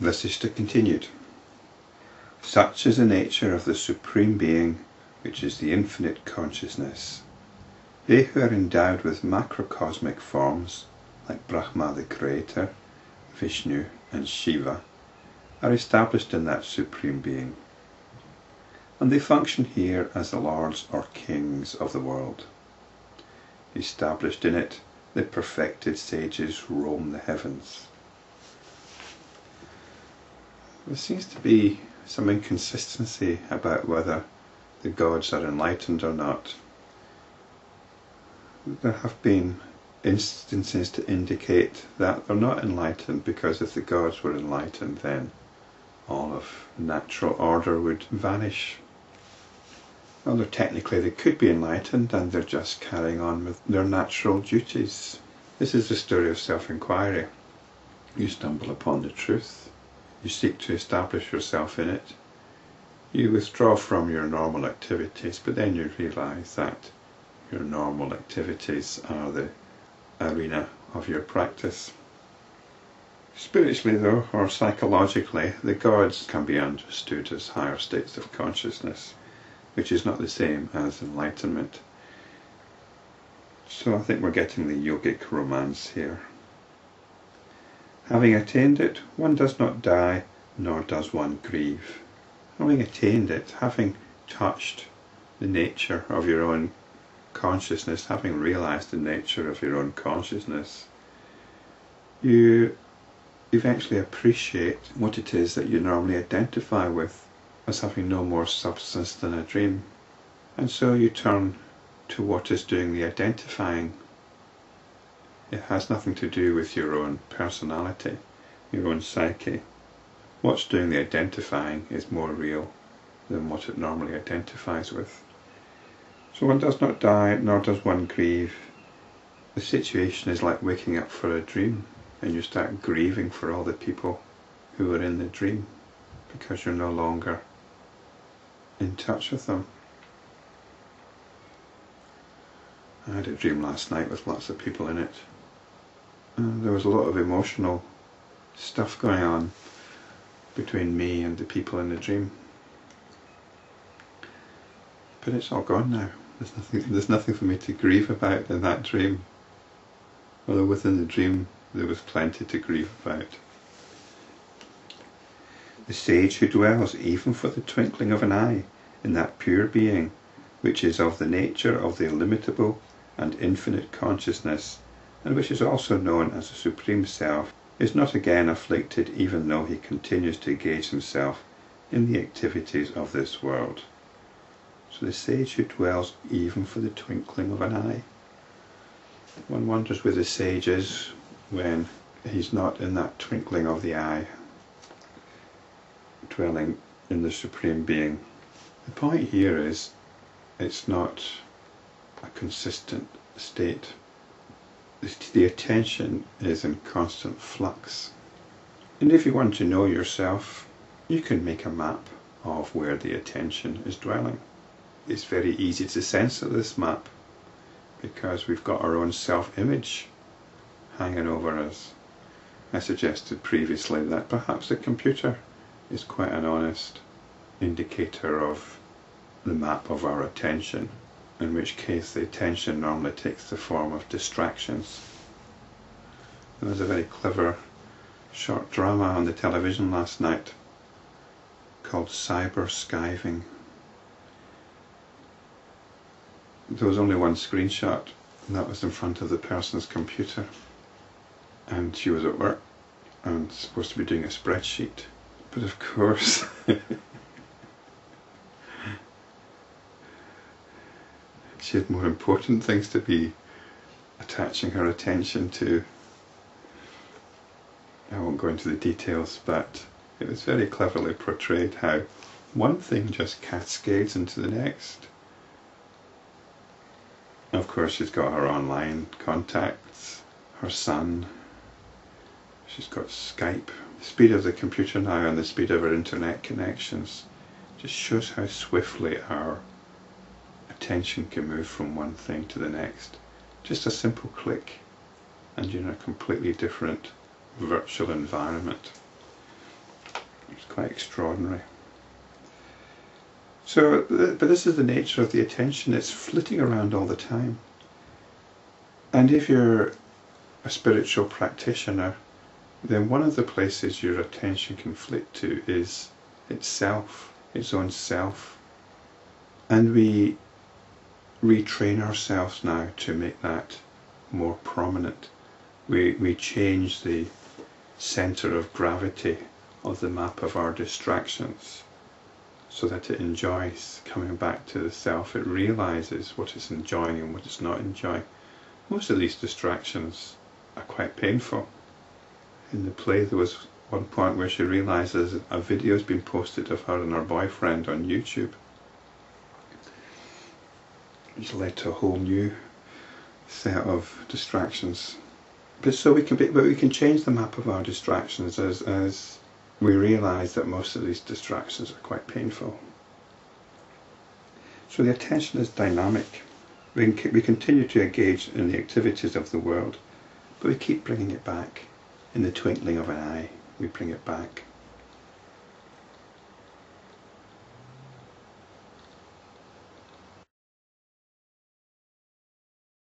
Vasistha continued, "Such is the nature of the Supreme Being, which is the infinite consciousness. They who are endowed with macrocosmic forms, like Brahma the Creator, Vishnu and Shiva, are established in that Supreme Being, and they function here as the lords or kings of the world. Established in it, the perfected sages roam the heavens." There seems to be some inconsistency about whether the gods are enlightened or not. There have been instances to indicate that they're not enlightened, because if the gods were enlightened, then all of natural order would vanish. Although technically they could be enlightened and they're just carrying on with their natural duties. This is the story of self-inquiry. You stumble upon the truth, you seek to establish yourself in it, you withdraw from your normal activities, but then you realise that your normal activities are the arena of your practice. Spiritually though, or psychologically, the gods can be understood as higher states of consciousness, which is not the same as enlightenment. So I think we're getting the yogic romance here. Having attained it, one does not die, nor does one grieve. Having attained it, having touched the nature of your own consciousness, having realised the nature of your own consciousness, you eventually appreciate what it is that you normally identify with as having no more substance than a dream. And so you turn to what is doing the identifying. It has nothing to do with your own personality, your own psyche. What's doing the identifying is more real than what it normally identifies with. So one does not die, nor does one grieve. The situation is like waking up for a dream, and you start grieving for all the people who were in the dream, because you're no longer in touch with them. I had a dream last night with lots of people in it, and there was a lot of emotional stuff going on between me and the people in the dream. But it's all gone now. There's nothing for me to grieve about in that dream. Although within the dream there was plenty to grieve about. The sage who dwells even for the twinkling of an eye in that pure being, which is of the nature of the illimitable and infinite consciousness, and which is also known as the Supreme Self, is not again afflicted, even though he continues to engage himself in the activities of this world. So the sage who dwells even for the twinkling of an eye. One wonders where the sage is when he's not in that twinkling of the eye, dwelling in the Supreme Being. The point here is, it's not a consistent state. The attention is in constant flux. And if you want to know yourself, you can make a map of where the attention is dwelling. It's very easy to censor this map, because we've got our own self-image hanging over us. I suggested previously that perhaps the computer is quite an honest indicator of the map of our attention, in which case the attention normally takes the form of distractions. There was a very clever short drama on the television last night called Cyber Skiving. There was only one screenshot, and that was in front of the person's computer, and she was at work and supposed to be doing a spreadsheet, but of course she had more important things to be attaching her attention to. I won't go into the details, but it was very cleverly portrayed how one thing just cascades into the next. Of course, she's got her online contacts, her son, she's got Skype. The speed of the computer now and the speed of her internet connections just shows how swiftly our attention can move from one thing to the next. Just a simple click and you're in a completely different virtual environment. It's quite extraordinary. So, but this is the nature of the attention. It's flitting around all the time. And if you're a spiritual practitioner, then one of the places your attention can flit to is itself, its own self. And we retrain ourselves now to make that more prominent. We change the centre of gravity of the map of our distractions so that it enjoys coming back to the self. It realizes what it's enjoying and what it's not enjoying. Most of these distractions are quite painful. In the play there was one point where she realizes a video has been posted of her and her boyfriend on YouTube. It's led to a whole new set of distractions. But we can change the map of our distractions as we realise that most of these distractions are quite painful. So the attention is dynamic. We continue to engage in the activities of the world, but we keep bringing it back. In the twinkling of an eye, we bring it back.